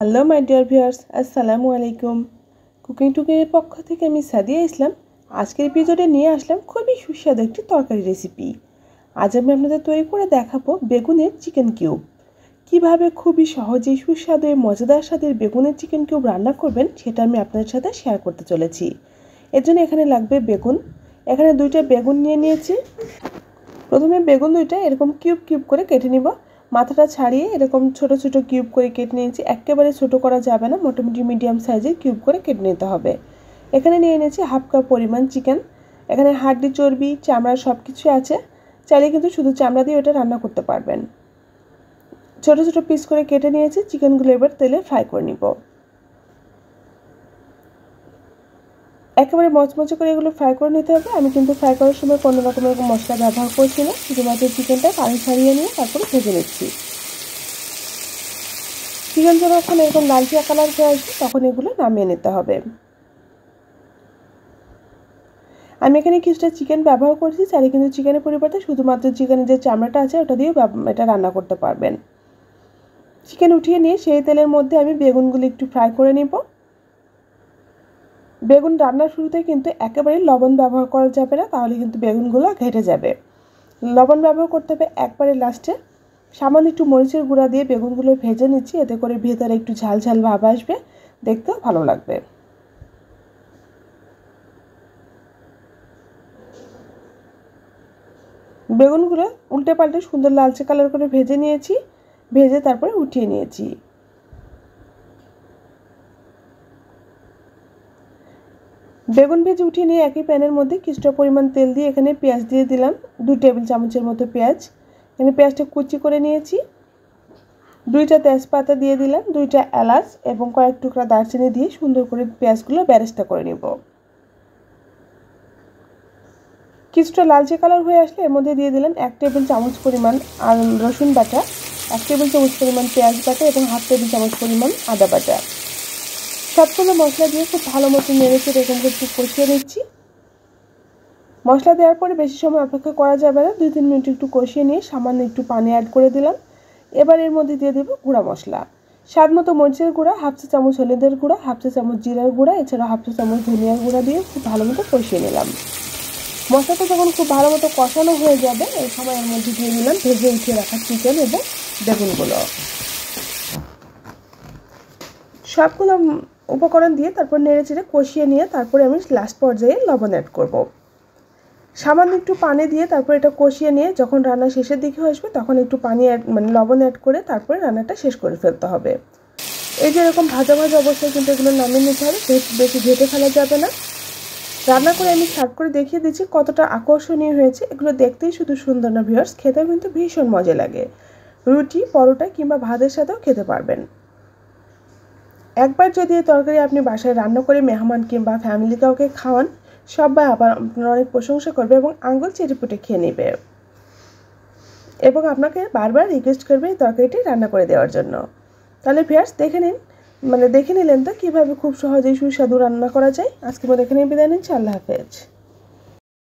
Hello my dear viewers, আসসালামু আলাইকুম। Cooking টুকিংয়ের পক্ষ থেকে আমি সাদিয়া ইসলাম। আজকের এপিসোডে নিয়ে আসলাম খুবই সুস্বাদু একটি তরকারি রেসিপি। আজ আমি আপনাদের তৈরি করে দেখাবো বেগুনের চিকেন কিউব। কিভাবে খুবই সহজেই সুস্বাদু এবং মজাদার স্বাদের বেগুনের চিকেন কিউব রান্না করবেন সেটা আমি আপনাদের সাথে শেয়ার করতে চলেছি। এর জন্য এখানে লাগবে বেগুন। এখানে 2টা বেগুন নিয়েছি। প্রথমে বেগুন 2টা এরকম কিউব কিউব করে কেটে নিব। মাথাটা ছাড়িয়ে এরকম ছোট ছোট কিউব করে কেটে নিয়েছি। একেবারে ছোট করা যাবে না, মোটামুটি মিডিয়াম সাইজের কিউব করে কেটে নিতে হবে। এখানে নিয়ে নিয়েছি হাফ কাপ পরিমাণ চিকেন। এখানে হাড্ডি, চর্বি, চামড়া সব কিছু আছে। চাইলে কিন্তু শুধু চামড়া দিয়ে ওটা রান্না করতে পারবেন। ছোট ছোট পিস করে কেটে নিয়েছি। চিকেনগুলো এবার তেলে ফ্রাই করে নিব। একেবারে মচমচে করে এগুলো ফ্রাই করে নিতে হবে। আমি কিন্তু ফ্রাই করার সময় কোনো রকমের মশলা ব্যবহার করছি না, শুধুমাত্র চিকেনটা পানি ছাড়িয়ে নিয়ে তারপরে ভেজে নিচ্ছি। চিকেন যখন এরকম লালচিয়া কালার হয়ে আসবে তখন এগুলো নামিয়ে নিতে হবে। আমি এখানে কিছুটা চিকেন ব্যবহার করছি। চাইলে কিন্তু চিকেনের পরিবর্তে শুধুমাত্র চিকেনের যে চামড়াটা আছে ওটা দিয়েও এটা রান্না করতে পারবেন। চিকেন উঠিয়ে নিয়ে সেই তেলের মধ্যে আমি বেগুনগুলো একটু ফ্রাই করে নিব। বেগুন রান্নার শুরুতে কিন্তু একেবারেই লবণ ব্যবহার করা যাবে না, তাহলে কিন্তু বেগুনগুলো ঘেটে যাবে। লবণ ব্যবহার করতে হবে একবারে লাস্টে। সামান্য একটু মরিচের গুঁড়া দিয়ে বেগুনগুলো ভেজে নিচ্ছি, এতে করে ভেতরে একটু ঝাল ঝাল ভাব আসবে, দেখতেও ভালো লাগবে। বেগুনগুলো উল্টে পাল্টে সুন্দর লালচে কালার করে ভেজে নিয়েছি। ভেজে তারপরে উঠিয়ে নিয়েছি। বেগুন ভেজে উঠিয়ে নিয়ে একই প্যানের মধ্যে কিছুটা পরিমাণ তেল দিয়ে এখানে পেঁয়াজ দিয়ে দিলাম। 2 টেবিল চামচের মতো পেঁয়াজ। এখানে পেঁয়াজটা কুচি করে নিয়েছি। 2টা তেজপাতা দিয়ে দিলাম, 2টা এলাচ এবং কয়েক টুকরা দারচিনি দিয়ে সুন্দর করে পেঁয়াজগুলো বেরেস্তা করে নেব। কিছুটা লালচে কালার হয়ে আসলে এর মধ্যে দিয়ে দিলাম 1 টেবিল চামচ পরিমাণ রসুন বাটা, 1 টেবিল চামচ পরিমাণ পেঁয়াজ বাটা এবং হাফ টেবিল চামচ পরিমাণ আদা বাটা। সবগুলো মশলা দিয়ে খুব ভালো মতো নেড়েচেড়ে এরকম একটু কষিয়ে নিচ্ছি। মশলা দেওয়ার পরে বেশি সময় অপেক্ষা করা যাবে না, 2-3 মিনিট একটু কষিয়ে নিয়ে সামান্য একটু পানি অ্যাড করে দিলাম। এবার এর মধ্যে দিয়ে দেব গুঁড়া মশলা। স্বাদ মতো মরিচের গুঁড়া, হাফ চা চামচ হলুদের গুঁড়া, হাফ চা চামচ জিরার গুঁড়া, এছাড়া হাফ চা চামচ ধনিয়ার গুঁড়া দিয়ে খুব ভালো মতো কষিয়ে নিলাম। মশলাটা যখন খুব ভালো মতো কষানো হয়ে যাবে এই সময় এর মধ্যে দিয়ে দিলাম ভেজে উঠিয়ে রাখা চিকেন এবং বেগুনগুলো। সবগুলো উপকরণ দিয়ে তারপর নেড়েচেড়ে কষিয়ে নিয়ে তারপরে আমি লাস্ট পর্যায়ে লবণ অ্যাড করব। সামান্য একটু পানি দিয়ে তারপর এটা কষিয়ে নিয়ে যখন রান্না শেষের দিকে আসবে তখন একটু পানি লবণ অ্যাড করে তারপরে রান্নাটা শেষ করে ফেলতে হবে। এই যে এরকম ভাজা ভাজা অবস্থায় কিন্তু এগুলো নামিয়ে নিতে হবে, বেশি ঘেটে ফেলা যাবে না। রান্না করে আমি সার্ভ করে দেখিয়ে দিচ্ছি কতটা আকর্ষণীয় হয়েছে। এগুলো দেখতেই শুধু সুন্দর না ভিউয়ার্স, খেতেও কিন্তু ভীষণ মজা লাগে। রুটি, পরোটা কিংবা ভাতের সাথেও খেতে পারবেন। একবার যদি এই তরকারি আপনি বাসায় রান্না করে মেহমান কিংবা ফ্যামিলি কাউকে খাওয়ান, সবাই আবার আপনার অনেক প্রশংসা করবে এবং আঙুল চেটেপুটে খেয়ে নেবে এবং আপনাকে বারবার রিকোয়েস্ট করবে এই তরকারিটি রান্না করে দেওয়ার জন্য। তাহলে ভিউয়ার্স দেখে নিলেন তো কীভাবে খুব সহজেই সুস্বাদু রান্না করা যায়। আজকে মতো এখানেই বিদায় নিচ্ছি। আল্লাহ হাফেজ।